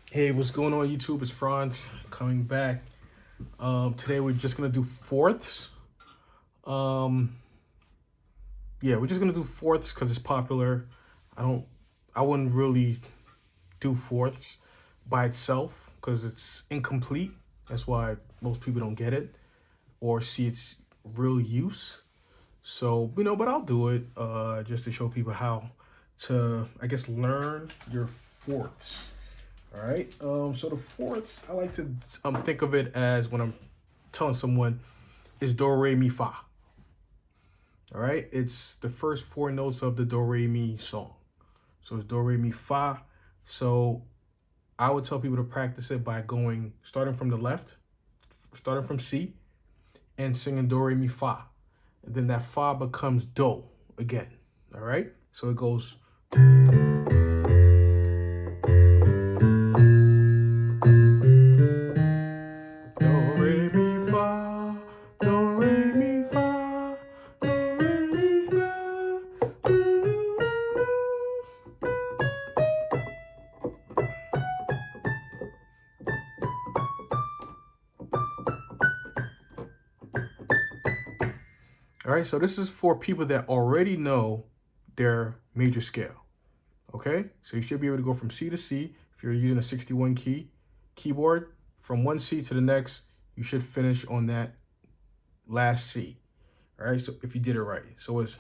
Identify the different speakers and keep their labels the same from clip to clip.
Speaker 1: Hey, what's going on YouTube? It's Franz coming back. Today we're just gonna do fourths. Um, yeah, we're just gonna do fourths because it's popular. I don't, I wouldn't really do fourths by itself because it's incomplete. That's why most people don't get it or see its real use. So but I'll do it just to show people how to, I guess, learn your fourths. All right. So the fourths, I like to think of it as when I'm telling someone is do re mi fa. All right. It's the first four notes of the do re mi song. So it's do re mi fa. So I would tell people to practice it by starting from the left, starting from C, and singing do re mi fa, and then that fa becomes do again. All right. So it goes. Do re mi fa, do re mi fa, do re mi fa. All right, so this is for people that already know their major scale. Okay, so you should be able to go from C to C if you're using a 61 key keyboard. From one C to the next, you should finish on that last C. All right, so if you did it right, so it's.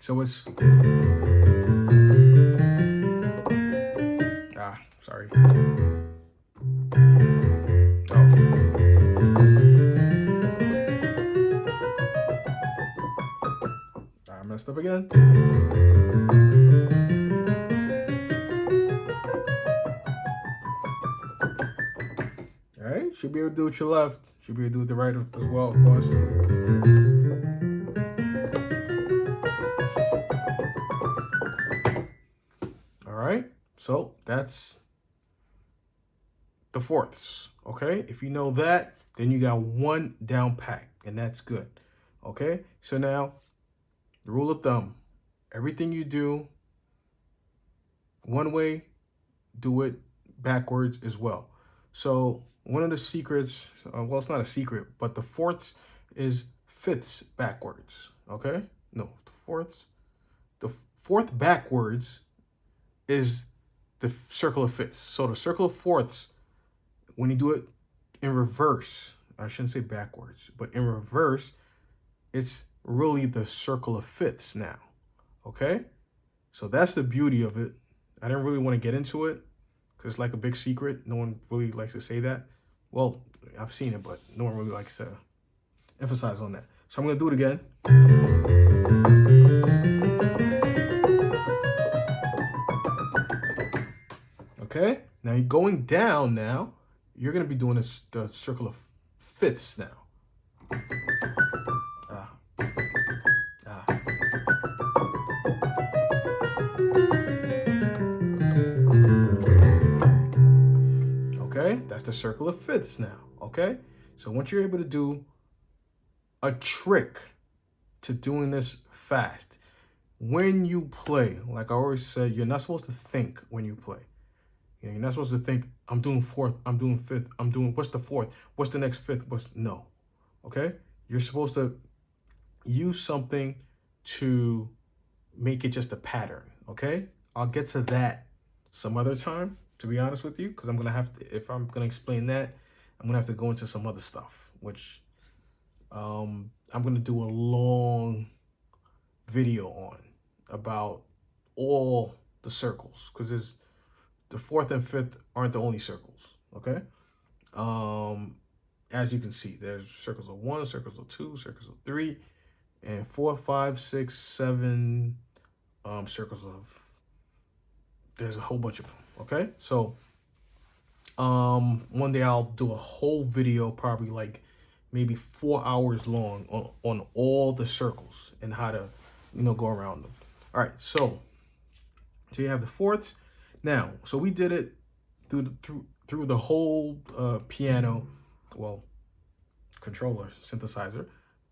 Speaker 1: So it's. Sorry. Oh. I messed up again. All right, should be able to do it with your left. Should be able to do it with the right as well, of course. All right, so that's the fourths. Okay, if you know that, then you got one down pat, and that's good. Okay, so now the rule of thumb: everything you do one way, do it backwards as well. So one of the secrets, well, it's not a secret, but the fourths is fifths backwards. Okay, no, the fourths. The fourth backwards is the circle of fifths. So the circle of fourths, when you do it in reverse, I shouldn't say backwards, but in reverse, it's really the circle of fifths now. Okay? So that's the beauty of it. I didn't really want to get into it because it's like a big secret. No one really likes to say that. Well, I've seen it, but no one really likes to emphasize on that. So I'm going to do it again. Okay? Now you're going down now. You're going to be doing the circle of fifths now. Ah. Ah. Okay? That's the circle of fifths now. Okay? So once you're able to do a trick to doing this fast, when you play, like I always said, you're not supposed to think when you play. You're not supposed to think, I'm doing fourth, I'm doing fifth, I'm doing, what's the fourth? What's the next fifth? No. Okay? You're supposed to use something to make it just a pattern. Okay? I'll get to that some other time, to be honest with you, because I'm going to have to, if I'm going to explain that, I'm going to have to go into some other stuff, which I'm going to do a long video on about all the circles, because there's the fourth and fifth aren't the only circles. Okay. As you can see, there's circles of one, circles of two, circles of three, and 4, 5, 6, 7 circles of. There's a whole bunch of them. Okay. So one day I'll do a whole video, probably like maybe 4 hours long, on all the circles and how to, go around them. All right. So you have the fourths. Now, so we did it through the whole piano, well, controller, synthesizer.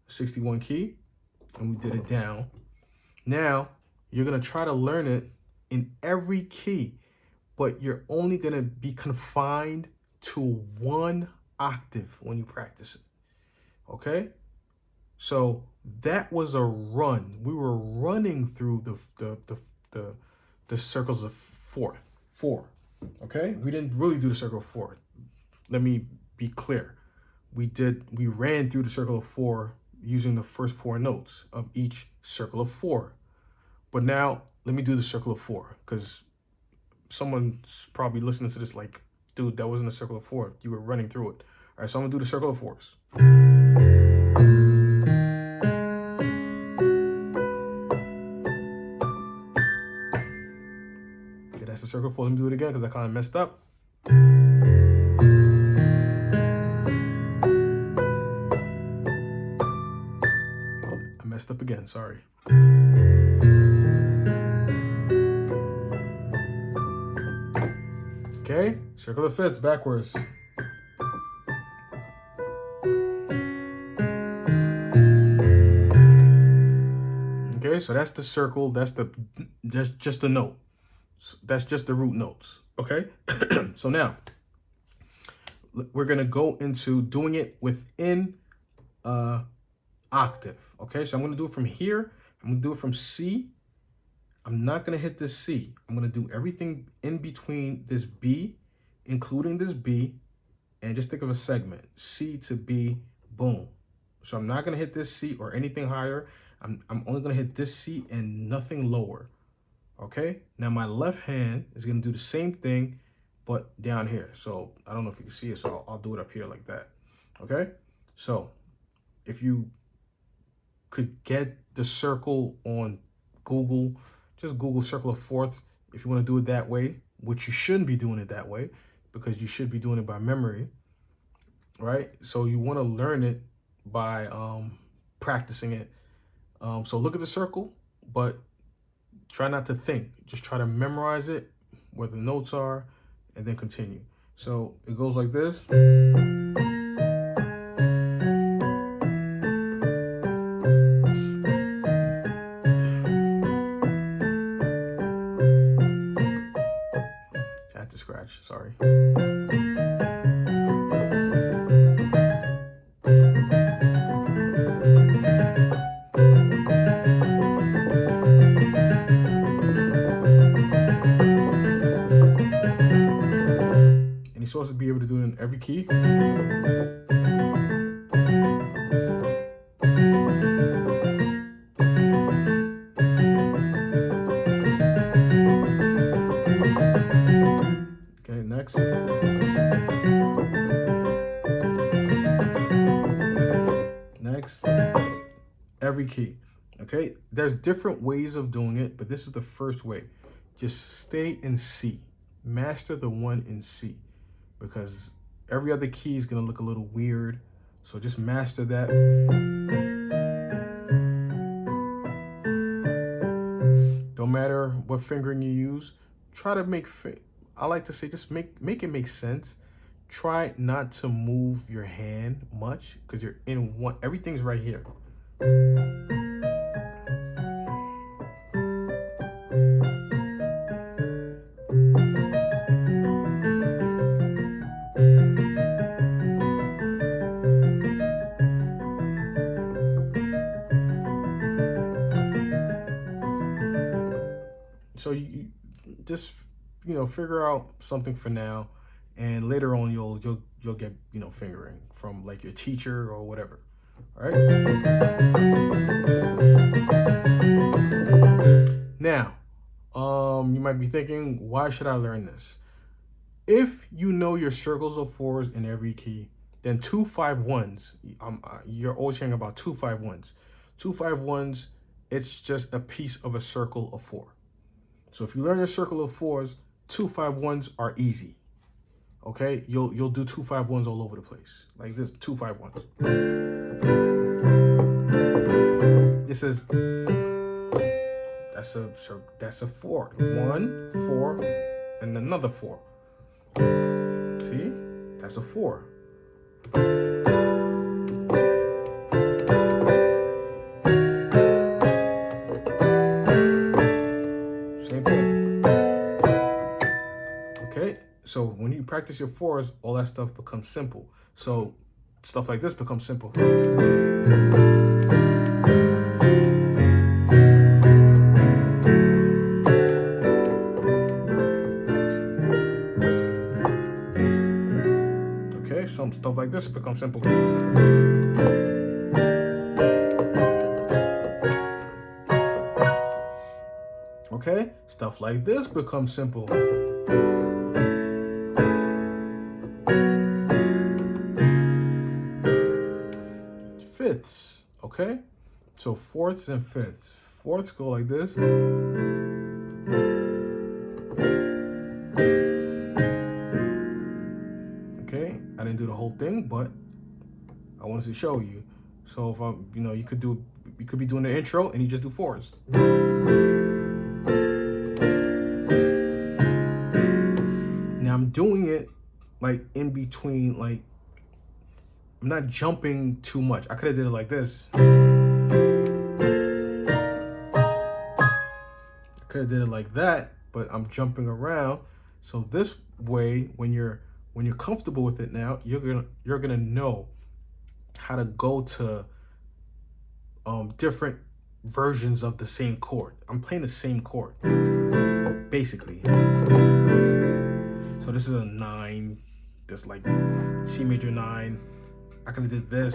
Speaker 1: 61 key, and we did it down. Now, you're gonna try to learn it in every key, but you're only gonna be confined to one octave when you practice it, okay? So that was a run. We were running through the circles of four, okay? We didn't really do the circle of four. Let me be clear. We ran through the circle of four using the first four notes of each circle of four. But now let me do the circle of four, because someone's probably listening to this like, dude, that wasn't a circle of four. You were running through it. All right, so I'm gonna do the circle of fours. Okay, that's the circle of four. Let me do it again because I kind of messed up. I messed up again, sorry. Okay, circle of fifths backwards. Okay, so that's the circle, that's just the note. That's just the root notes, okay? So now, we're gonna go into doing it within octave, okay? So I'm gonna do it from here, I'm gonna do it from C. I'm not gonna hit this C. I'm gonna do everything in between this B, including this B, and just think of a segment, C to B, boom. So I'm not gonna hit this C or anything higher. I'm only gonna hit this C and nothing lower, okay? Now my left hand is gonna do the same thing, but down here. So I don't know if you can see it, so I'll do it up here like that, okay? So if you could get the circle on Google, just Google circle of fourths if you want to do it that way, which you shouldn't be doing it that way because you should be doing it by memory, right? So you want to learn it by practicing it. So look at the circle, but try not to think. Just try to memorize it, where the notes are, and then continue. So it goes like this. Scratch, sorry. And you're supposed to be able to do it in every key. Next. Next. Every key. Okay? There's different ways of doing it, but this is the first way. Just stay in C. Master the one in C, because every other key is going to look a little weird. So just master that. Don't matter what fingering you use. Try to make I like to say, just make it make sense. Try not to move your hand much because you're in one. Everything's right here. So you just, you know, figure out something for now, and later on you'll get, you know, fingering from like your teacher or whatever. All right. Now, you might be thinking, why should I learn this? If you know your circles of fours in every key, then 2 5 1s. You're always hearing about 2 5 1s. 2 5 1s. It's just a piece of a circle of four. So if you learn your circle of fours, 2 5 1s are easy. Okay, you'll do 2 5 1s all over the place, like this. 2 5 1s. This is that's a 4. 1 4 and another 4. See, that's a 4. practice your fours, all that stuff becomes simple. So stuff like this becomes simple. Okay, some stuff like this becomes simple. Okay, stuff like this becomes simple. Fifths, okay? So fourths and fifths. Fourths go like this. Okay, I didn't do the whole thing, but I wanted to show you. So if I'm, you could be doing the intro and you just do fours. Now I'm doing it like in between, like I'm not jumping too much. I could have did it like this. I could have did it like that, but I'm jumping around. So this way, when you're comfortable with it now, you're gonna know how to go to different versions of the same chord. I'm playing the same chord, basically. So this is a 9, this like C major 9. I could have did this.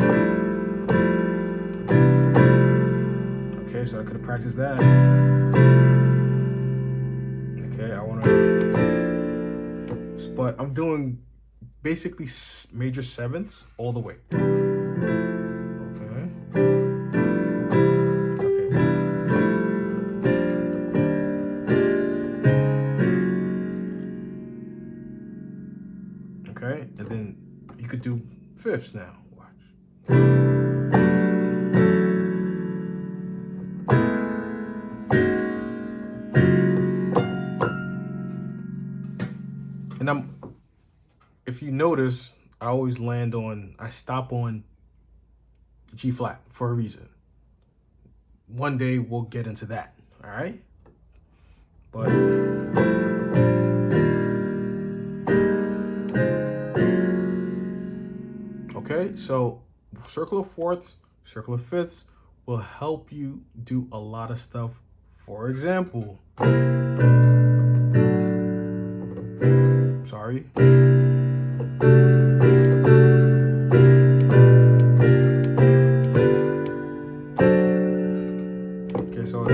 Speaker 1: Okay, so I could have practiced that. Okay, but I'm doing basically major 7ths all the way. Okay, and then you could do fifths now. Watch. And if you notice, I stop on G flat for a reason. One day we'll get into that, all right? But okay, so circle of fourths, circle of fifths will help you do a lot of stuff. For example, sorry. Okay, so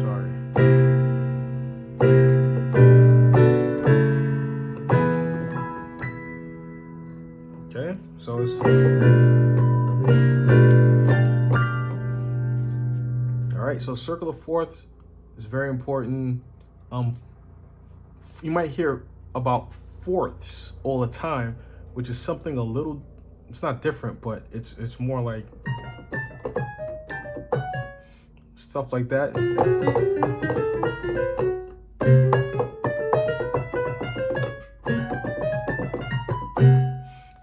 Speaker 1: sorry. Okay, so it's all right. So circle of fourths is very important. You might hear about fourths all the time, which is something a little. It's not different, but it's more like stuff like that.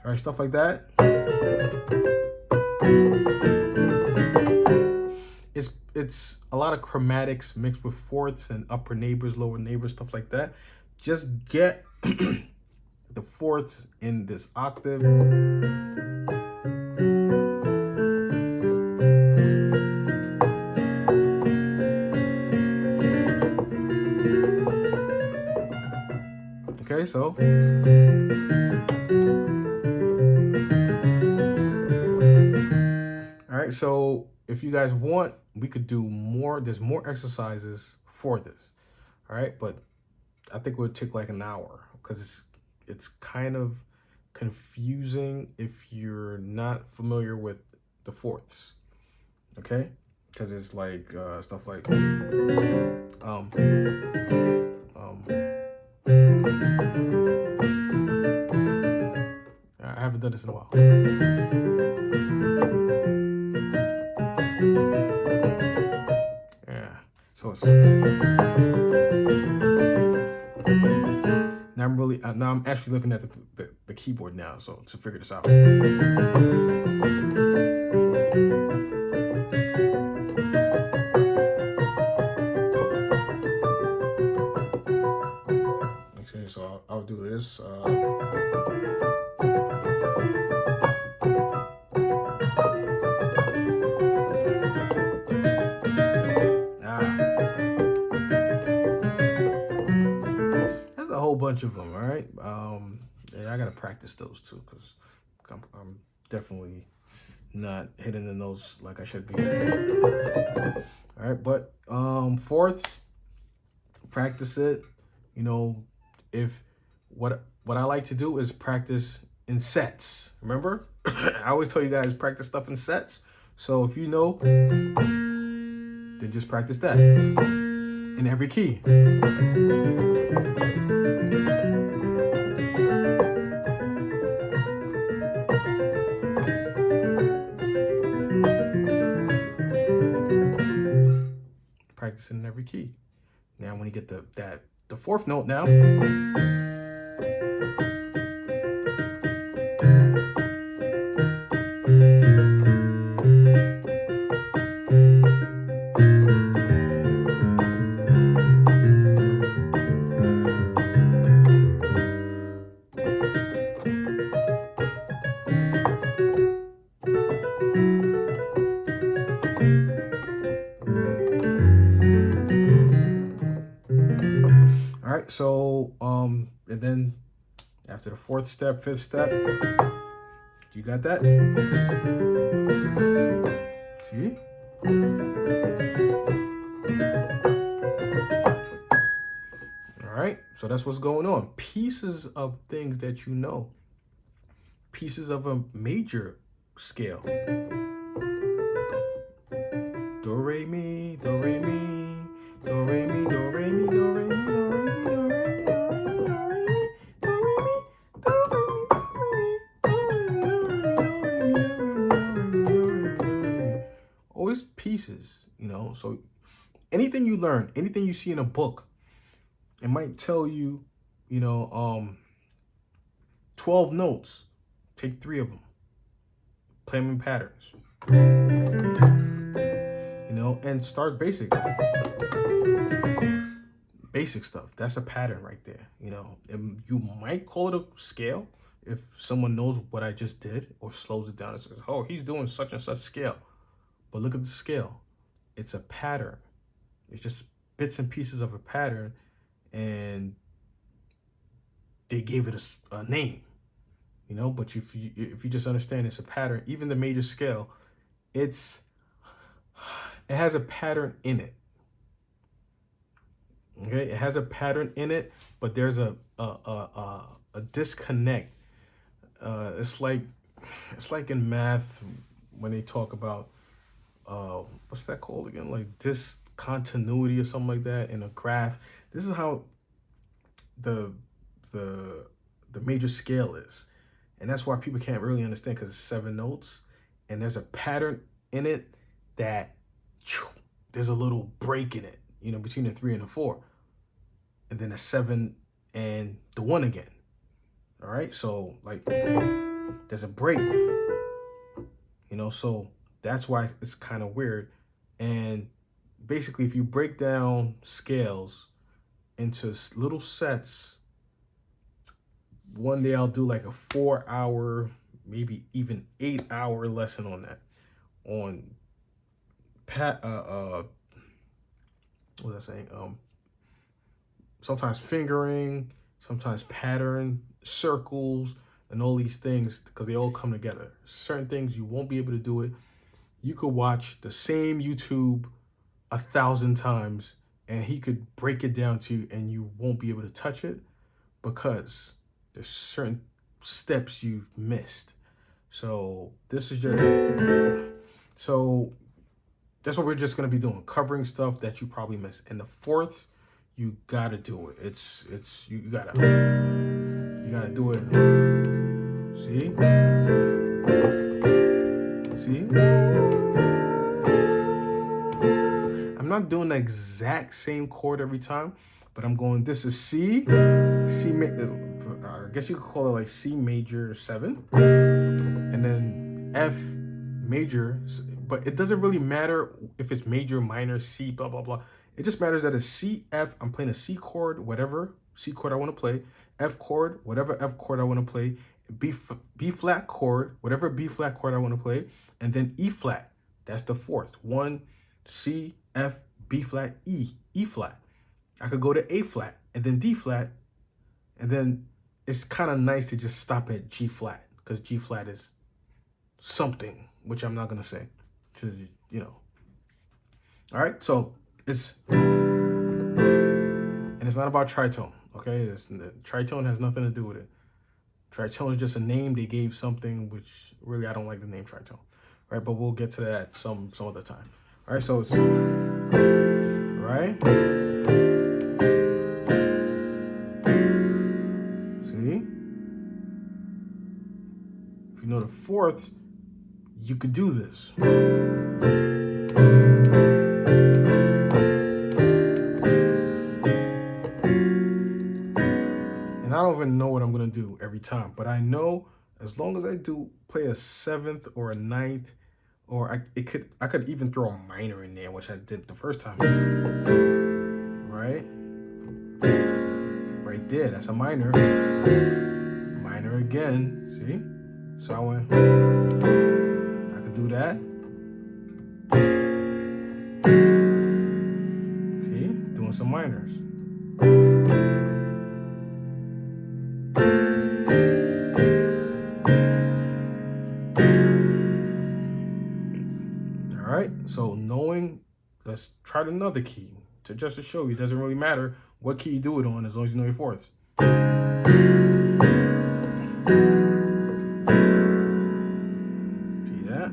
Speaker 1: All right, stuff like that. It's a lot of chromatics mixed with fourths and upper neighbors, lower neighbors, stuff like that. Just get the fourths in this octave. Okay, so all right, so if you guys want, we could do more. There's more exercises for this. All right, but I think it would take like an hour because it's kind of confusing if you're not familiar with the fourths. Okay, because it's like stuff like I haven't done this in a while. Yeah, so it's now I'm actually looking at the keyboard now, so to figure this out. so I'll do this. There's a whole bunch of them, all right? And I gotta practice those too, because I'm definitely not hitting the notes like I should be. All right, but fourths, practice it. You know, if what I like to do is practice in sets. Remember, I always tell you guys practice stuff in sets. So if you know, then just practice that in every key. Practice in every key. Now, when you get the fourth note now. All right, so and then after the fourth step, fifth step, you got that? See? All right, so that's what's going on. Pieces of things that you know. Pieces of a major scale. Do, re, mi, do, re, mi, do, re, mi, do, re, mi, do, re, mi, do, re, mi, do, re, mi, do, re, mi, do, re, mi, do, re, mi, do, re, mi. Always pieces, you know. So anything you learn, anything you see in a book, it might tell you, you know, 12 notes. Take 3 of them. Play them in patterns. You know, and start basic. Basic stuff. That's a pattern right there. You know, and you might call it a scale if someone knows what I just did or slows it down and says, oh, he's doing such and such scale. But look at the scale. It's a pattern. It's just bits and pieces of a pattern, and they gave it a name. You know, but if you just understand it's a pattern, even the major scale, it has a pattern in it. Okay, it has a pattern in it, but there's a disconnect. It's like in math when they talk about what's that called again? Like discontinuity or something like that in a graph. This is how the major scale is. And that's why people can't really understand, because it's 7 notes and there's a pattern in it that there's a little break in it, you know, between the 3 and the 4, and then a 7 and the 1 again. All right. So like there's a break, you know, so that's why it's kind of weird. And basically, if you break down scales into little sets, one day I'll do like a 4-hour, maybe even 8-hour lesson on that. On what was I saying? Sometimes fingering, sometimes pattern, circles, and all these things, because they all come together. Certain things you won't be able to do it. You could watch the same YouTube 1,000 times and he could break it down to you and you won't be able to touch it, because there's certain steps you've missed. So this is just, so that's what we're just going to be doing, covering stuff that you probably missed. And the fourths, you got to do it. You got to do it. See? I'm not doing the exact same chord every time, but I'm going, this is C, I guess you could call it like C major 7, and then F major, but it doesn't really matter if it's major, minor, C, blah, blah, blah. It just matters that it's C, F, I'm playing a C chord, whatever, C chord I want to play, F chord, whatever F chord I want to play, B flat chord, whatever B flat chord I want to play, and then E flat. That's the fourth. 1, C, F, B flat, E flat. I could go to A flat and then D flat, and then it's kind of nice to just stop at G flat, because G flat is something, which I'm not going to say, because, you know. All right, so it's not about tritone, okay? Tritone has nothing to do with it. Tritone is just a name they gave something, which really I don't like the name tritone, right? But we'll get to that some other time. All right, so it's right. See, if you know the fourths, you could do this. And I don't even know what I'm gonna do every time, but I know as long as I do play a 7th or a 9th, or I could even throw a minor in there, which I did the first time. Right? Right there, that's a minor. Minor again, see? So I could do that. See? Doing some minors. All right, so let's try another key. Just to show you, it doesn't really matter what key you do it on as long as you know your fourths. See that?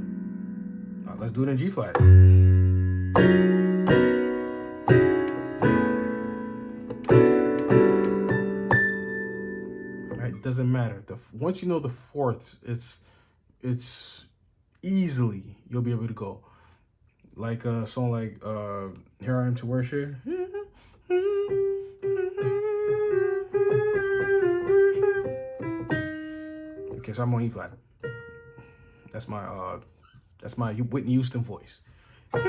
Speaker 1: Now let's do it in G flat. Right? It doesn't matter. Once you know the fourths, it's easily you'll be able to go. Like a song like Here I Am to Worship. Okay, so I'm on E flat. That's my Whitney Houston voice. You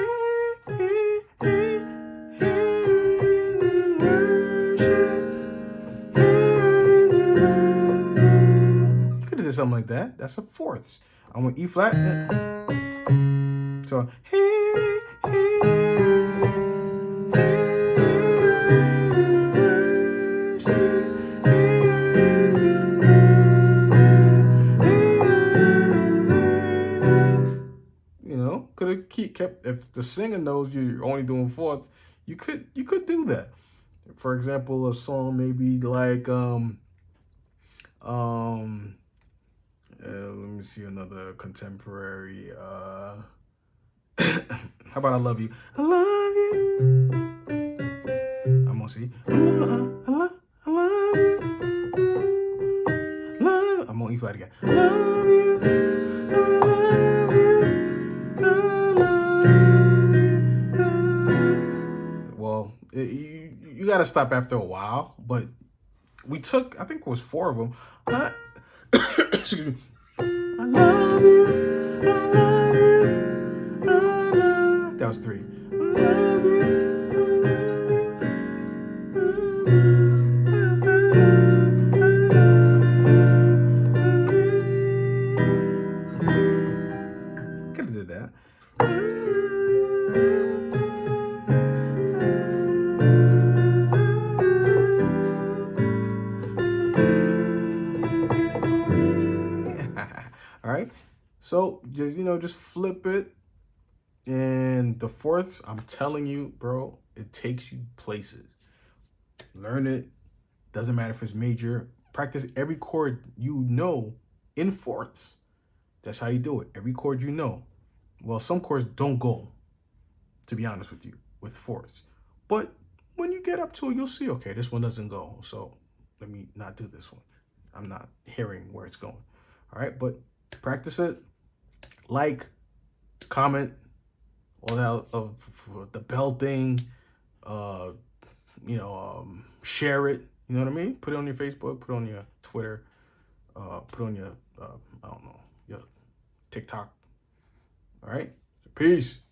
Speaker 1: could have did something like that. That's a fourths. I'm on E flat. So could have kept, if the singer knows you're only doing fourths, you could do that. For example, a song maybe like let me see another contemporary. How about I Love You? I love you. I'm gonna see. I love you. Love. I'm on E flat again. Love you. I love you. Well, you got to stop after a while, but we took, I think it was 4 of them. Excuse me. I love you. I love you. I love. That was 3. I love you. Could have did that. All right, so just flip it, and the fourths, I'm telling you, bro, it takes you places. Learn it. Doesn't matter if it's major. Practice every chord in fourths. That's how you do it. Every chord you know. Well, some chords don't go, to be honest with you, with fourths. But when you get up to it, you'll see, okay, this one doesn't go, so let me not do this one. I'm not hearing where it's going. All right, but practice it. Like, comment, all that the bell thing, share it. You know what I mean? Put it on your Facebook, put it on your Twitter, put it on your, I don't know, your TikTok. All right? Peace.